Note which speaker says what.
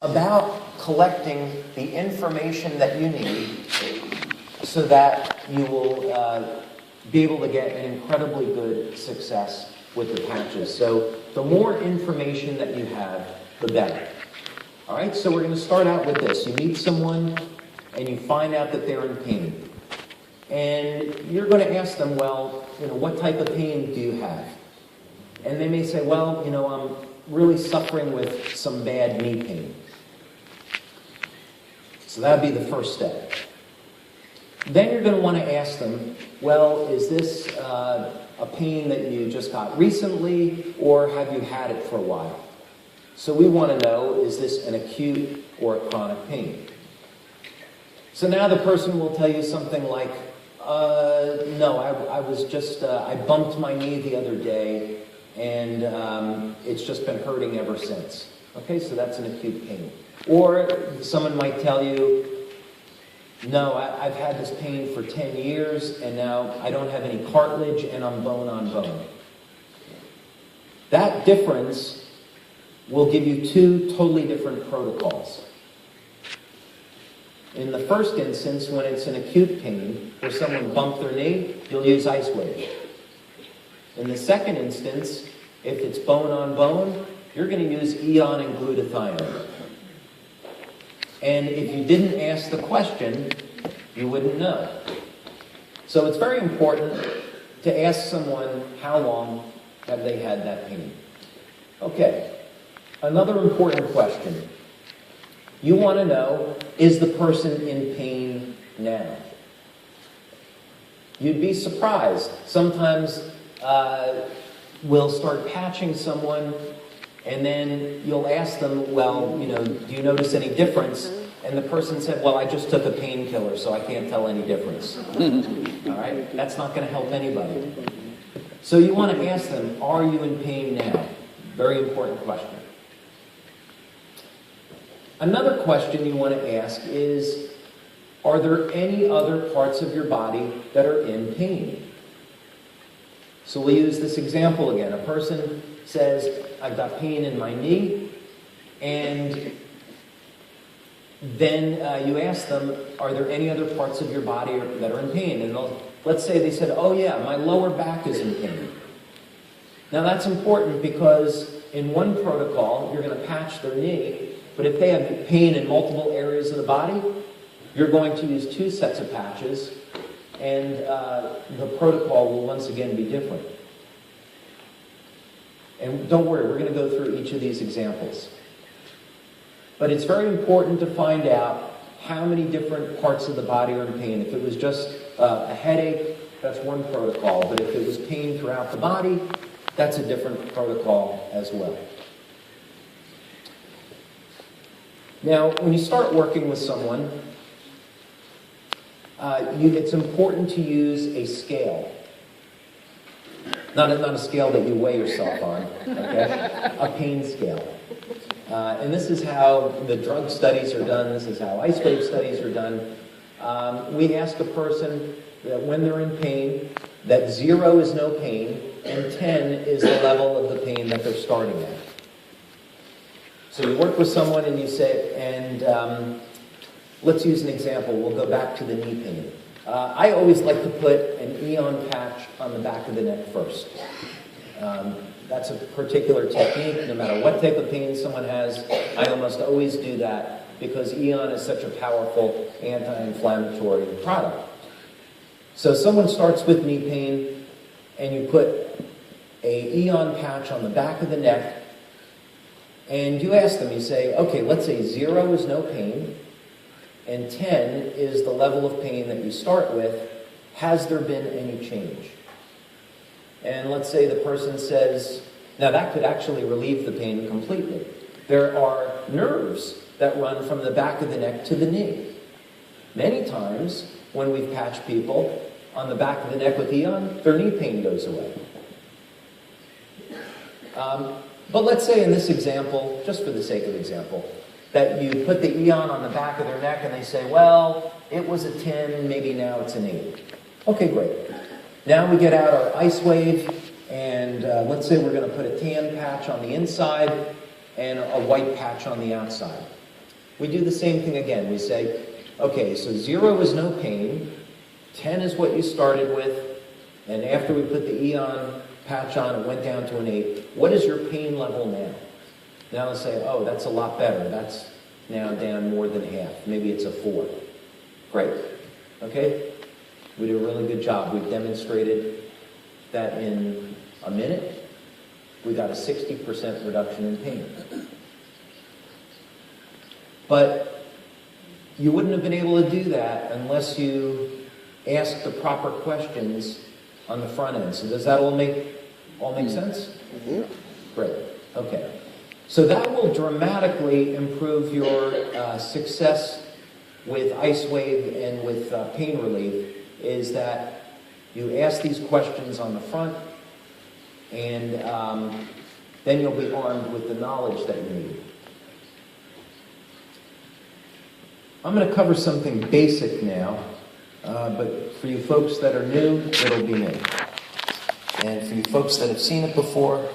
Speaker 1: about collecting the information that you need so that you will be able to get an incredibly good success with the patches. So the more information that you have, the better. All right, so we're going to start out with this. You meet someone and you find out that they're in pain. And you're going to ask them, well, what type of pain do you have? And they may say, well, I'm really suffering with some bad knee pain. So that would be the first step. Then you're going to want to ask them, well, is this a pain that you just got recently, or have you had it for a while? So we want to know, is this an acute or a chronic pain? So now the person will tell you something like, no, I was just, I bumped my knee the other day, and it's just been hurting ever since. Okay, so that's an acute pain. Or someone might tell you, no, I've had this pain for 10 years, and now I don't have any cartilage, and I'm bone on bone. That difference will give you two totally different protocols. In the first instance, when it's an acute pain, where someone bumped their knee, you'll use ice wave. In the second instance, if it's bone on bone, you're going to use eon and glutathione. And if you didn't ask the question, you wouldn't know. So it's very important to ask someone, how long have they had that pain? Okay, another important question. You want to know, is the person in pain now? You'd be surprised. Sometimes we'll start patching someone, and then you'll ask them, well, do you notice any difference? And the person said, well, I just took a painkiller, so I can't tell any difference. All right? That's not going to help anybody. So you want to ask them, are you in pain now? Very important question. Another question you want to ask is, are there any other parts of your body that are in pain? So we'll use this example again. A person says, I've got pain in my knee, and then you ask them, are there any other parts of your body that are in pain? And let's say they said, oh yeah, my lower back is in pain. Now that's important because in one protocol, you're going to patch their knee, but if they have pain in multiple areas of the body, you're going to use 2 sets of patches, and the protocol will once again be different. And don't worry, we're going to go through each of these examples. But it's very important to find out how many different parts of the body are in pain. If it was just a headache, that's one protocol. But if it was pain throughout the body, that's a different protocol as well. Now, when you start working with someone, it's important to use a scale. Not a scale that you weigh yourself on, okay? A pain scale. And this is how the drug studies are done. This is how ice wave studies are done. We ask a person that when they're in pain, that 0 is no pain, and 10 is the level of the pain that they're starting at. So you work with someone and you say, and let's use an example. We'll go back to the knee pain. I always like to put an eon patch on the back of the neck first. That's a particular technique. No matter what type of pain someone has, I almost always do that because eon is such a powerful anti-inflammatory product. So someone starts with knee pain, and you put a eon patch on the back of the neck, and you ask them, you say, okay, let's say 0 is no pain, and 10 is the level of pain that you start with. Has there been any change? And let's say the person says, now that could actually relieve the pain completely. There are nerves that run from the back of the neck to the knee. Many times when we've patched people on the back of the neck with eon, their knee pain goes away. But let's say in this example, just for the sake of example, that you put the eon on the back of their neck and they say, well, it was a 10, maybe now it's an 8. Okay, great. Now we get out our ice wave, and let's say we're going to put a tan patch on the inside and a white patch on the outside. we do the same thing again. We say, okay, so 0 is no pain, 10 is what you started with, and after we put the Eon patch on, it went down to an 8. What is your pain level now? Now let's say, oh, that's a lot better. That's now down more than half. Maybe it's a 4. Great. Okay? We did a really good job. We've demonstrated that in a minute, we got a 60% reduction in pain. But you wouldn't have been able to do that unless you asked the proper questions on the front end. So does that all make sense?
Speaker 2: Mm-hmm.
Speaker 1: Great. Okay. So that will dramatically improve your success with Ice Wave and with pain relief, is that you ask these questions on the front, and then you'll be armed with the knowledge that you need. I'm going to cover something basic now, but for you folks that are new, it'll be new. And for you folks that have seen it before,